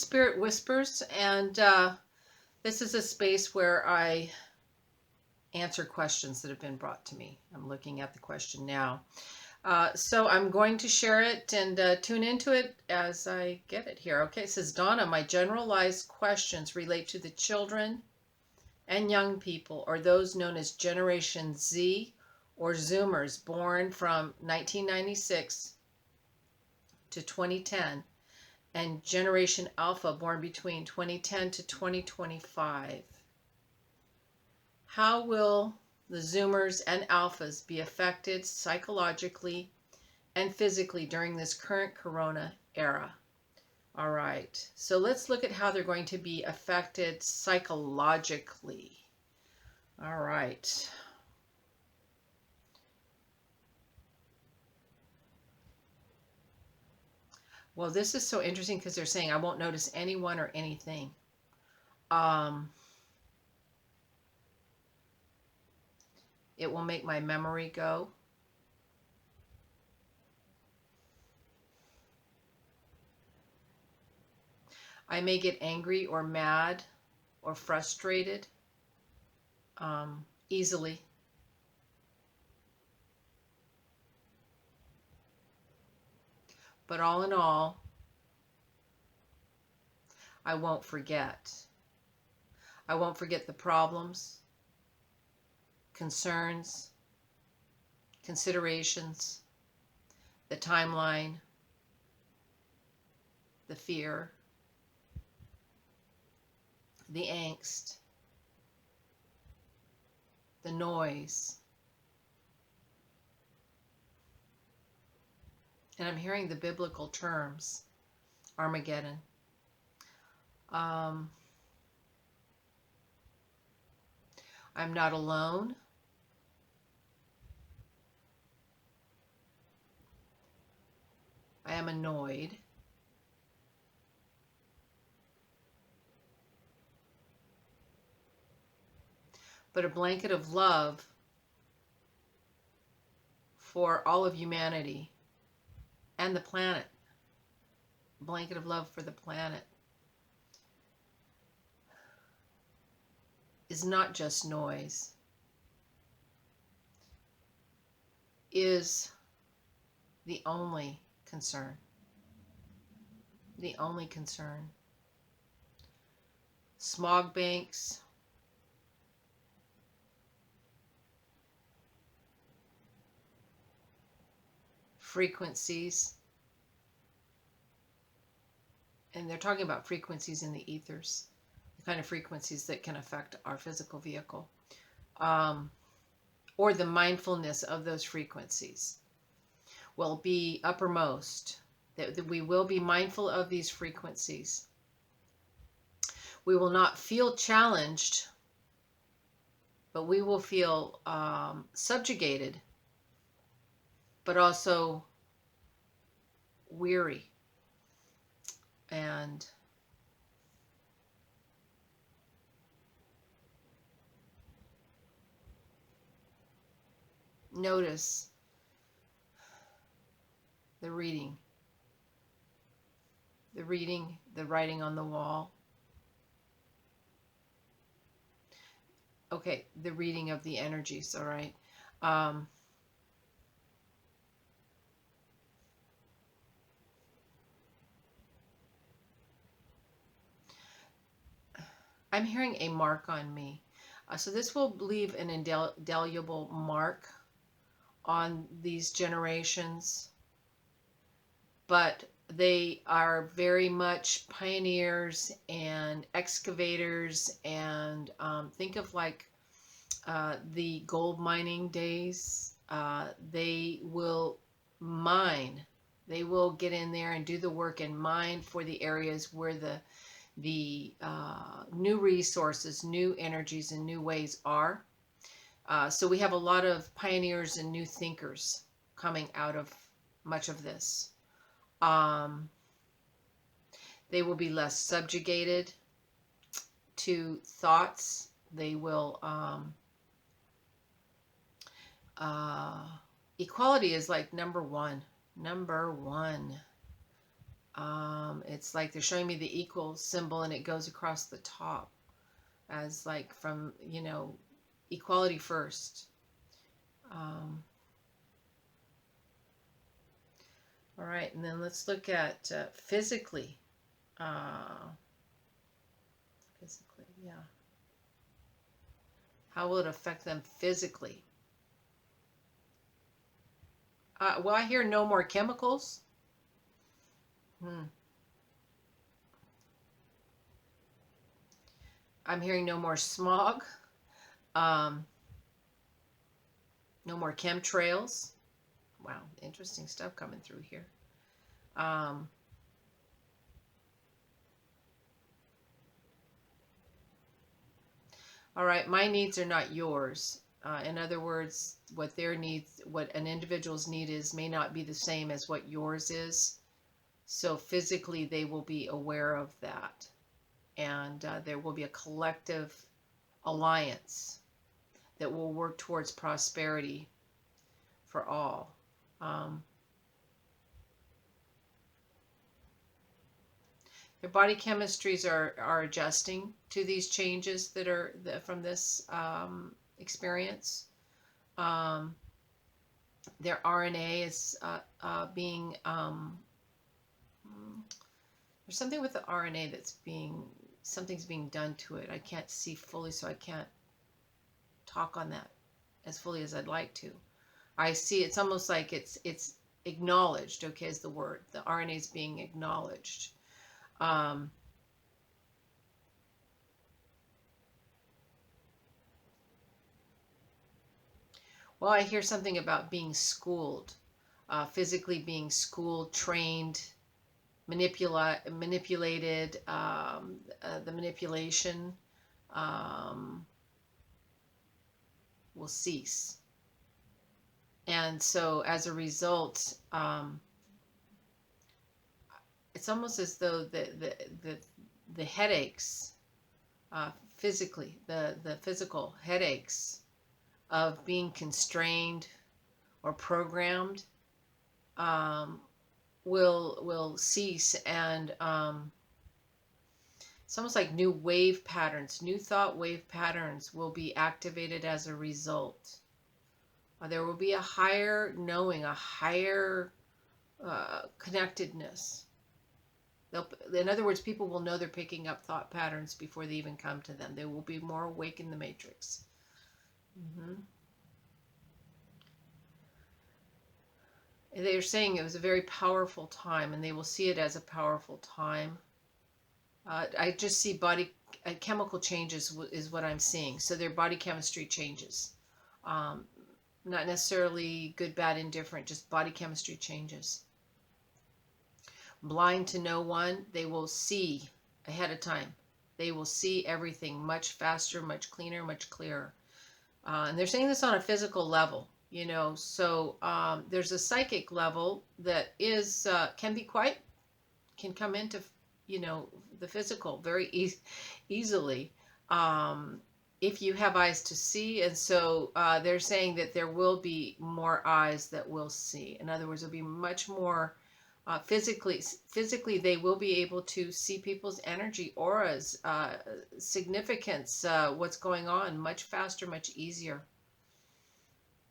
Spirit Whispers, and this is a space where I answer questions that have been brought to me. I'm looking at the question now. So I'm going to share it and tune into it as I get it here. Okay, it says, Donna, my generalized questions relate to the children and young people, or those known as Generation Z or Zoomers, born from 1996 to 2010. And Generation Alpha, born between 2010 to 2025. How will the Zoomers and Alphas be affected psychologically and physically during this current Corona era? All right, so let's look at how they're going to be affected psychologically. All right. Well, this is so interesting because they're saying I won't notice anyone or anything. It will make my memory go. I may get angry or mad or frustrated easily. But all in all, I won't forget. I won't forget the problems, concerns, considerations, the timeline, the fear, the angst, the noise. And I'm hearing the biblical terms, Armageddon. I'm not alone. I am annoyed. But a blanket of love for all of humanity and the planet. A blanket of love for the planet is not just noise, is the only concern. The only concern. Smog banks, frequencies, and they're talking about frequencies in the ethers, the kind of frequencies that can affect our physical vehicle, or the mindfulness of those frequencies will be uppermost, that we will be mindful of these frequencies. We will not feel challenged, but we will feel subjugated, but also weary. And notice the reading, the writing on the wall. Okay, the reading of the energies, all right. I'm hearing a mark on me. So this will leave an indelible mark on these generations, but they are very much pioneers and excavators, and think of like the gold mining days. They will mine. They will get in there and do the work and mine for the areas where the new resources, new energies, and new ways are. So we have a lot of pioneers and new thinkers coming out of much of this. They will be less subjugated to thoughts. They will, equality is like number one. It's like they're showing me the equal symbol and it goes across the top as like from, equality first. All right, and then let's look at physically. Physically, yeah. How will it affect them physically? Well, I hear no more chemicals. I'm hearing no more smog. Um, no more chemtrails. Wow, interesting stuff coming through here. Um, all right, my needs are not yours. In other words, what their needs, what an individual's need is, may not be the same as what yours is. So physically, they will be aware of that. And there will be a collective alliance that will work towards prosperity for all. Their body chemistries are adjusting to these changes that are from this experience. Their RNA is being there's something with the RNA something's being done to it. I can't see fully, so I can't talk on that as fully as I'd like to. I see it's almost like it's acknowledged, okay, is the word. The RNA is being acknowledged. Well, I hear something about being schooled, physically being schooled, trained, manipulated, the manipulation will cease. And so as a result, it's almost as though the headaches, physically, the physical headaches of being constrained or programmed will cease, and it's almost like new wave patterns, new thought wave patterns will be activated as a result. There will be a higher knowing, a higher connectedness. In other words, people will know they're picking up thought patterns before they even come to them. They will be more awake in the matrix. They're saying it was a very powerful time, and they will see it as a powerful time. I just see body chemical changes is what I'm seeing. So their body chemistry changes. Not necessarily good, bad, indifferent, just body chemistry changes. Blind to no one, they will see ahead of time. They will see everything much faster, much cleaner, much clearer. And they're saying this on a physical level, so there's a psychic level that is can come into the physical very easily if you have eyes to see. And so they're saying that there will be more eyes that will see. In other words, there'll be much more physically they will be able to see people's energy, auras, significance, what's going on much faster, much easier.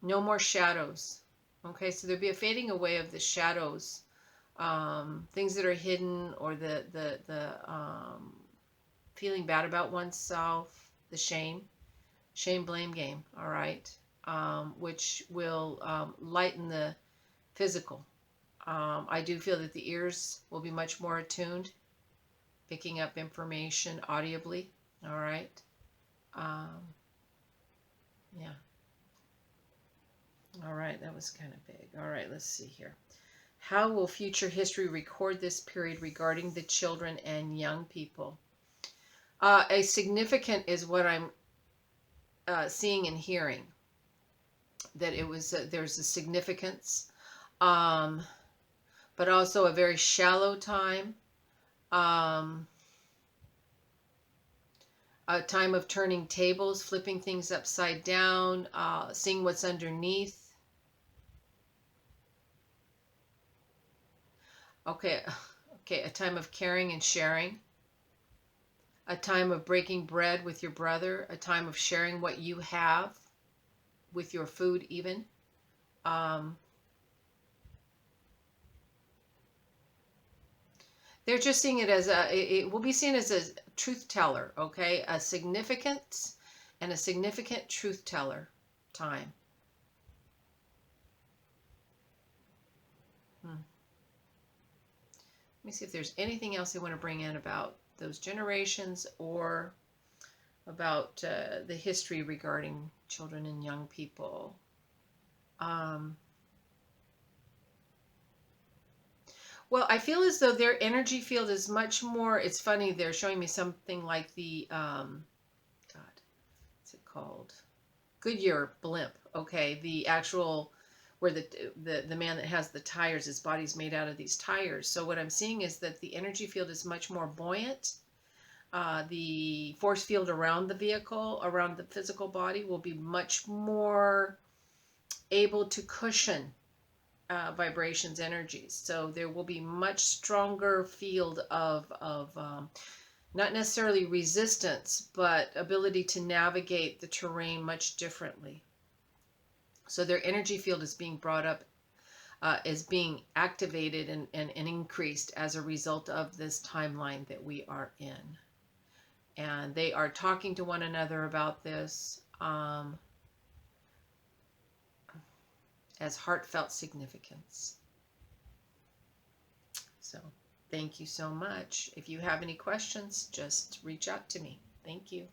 No more shadows. Okay, so there'll be a fading away of the shadows, things that are hidden, or the feeling bad about oneself, the shame blame game. All right, which will lighten the physical. I do feel that the ears will be much more attuned, picking up information audibly. All right. Yeah. All right, that was kind of big. All right, let's see here. How will future history record this period regarding the children and young people? A significant is what I'm seeing and hearing. That it was there's a significance, but also a very shallow time. A time of turning tables, flipping things upside down, seeing what's underneath. Okay, Okay, a time of caring and sharing, a time of breaking bread with your brother, a time of sharing what you have with your food even. They're just seeing it as it will be seen as a truth teller, okay? A significance and a significant truth teller time. Let me see if there's anything else they want to bring in about those generations or about the history regarding children and young people. Well, I feel as though their energy field is much more, it's funny, they're showing me something like the, God, what's it called? Goodyear blimp, okay? The actual, where the man that has the tires, his body's made out of these tires. So what I'm seeing is that the energy field is much more buoyant. The force field around the vehicle, around the physical body, will be much more able to cushion vibrations, energies. So there will be much stronger field of not necessarily resistance, but ability to navigate the terrain much differently. So their energy field is being brought up, is being activated and increased as a result of this timeline that we are in. And they are talking to one another about this as heartfelt significance. So thank you so much. If you have any questions, just reach out to me. Thank you.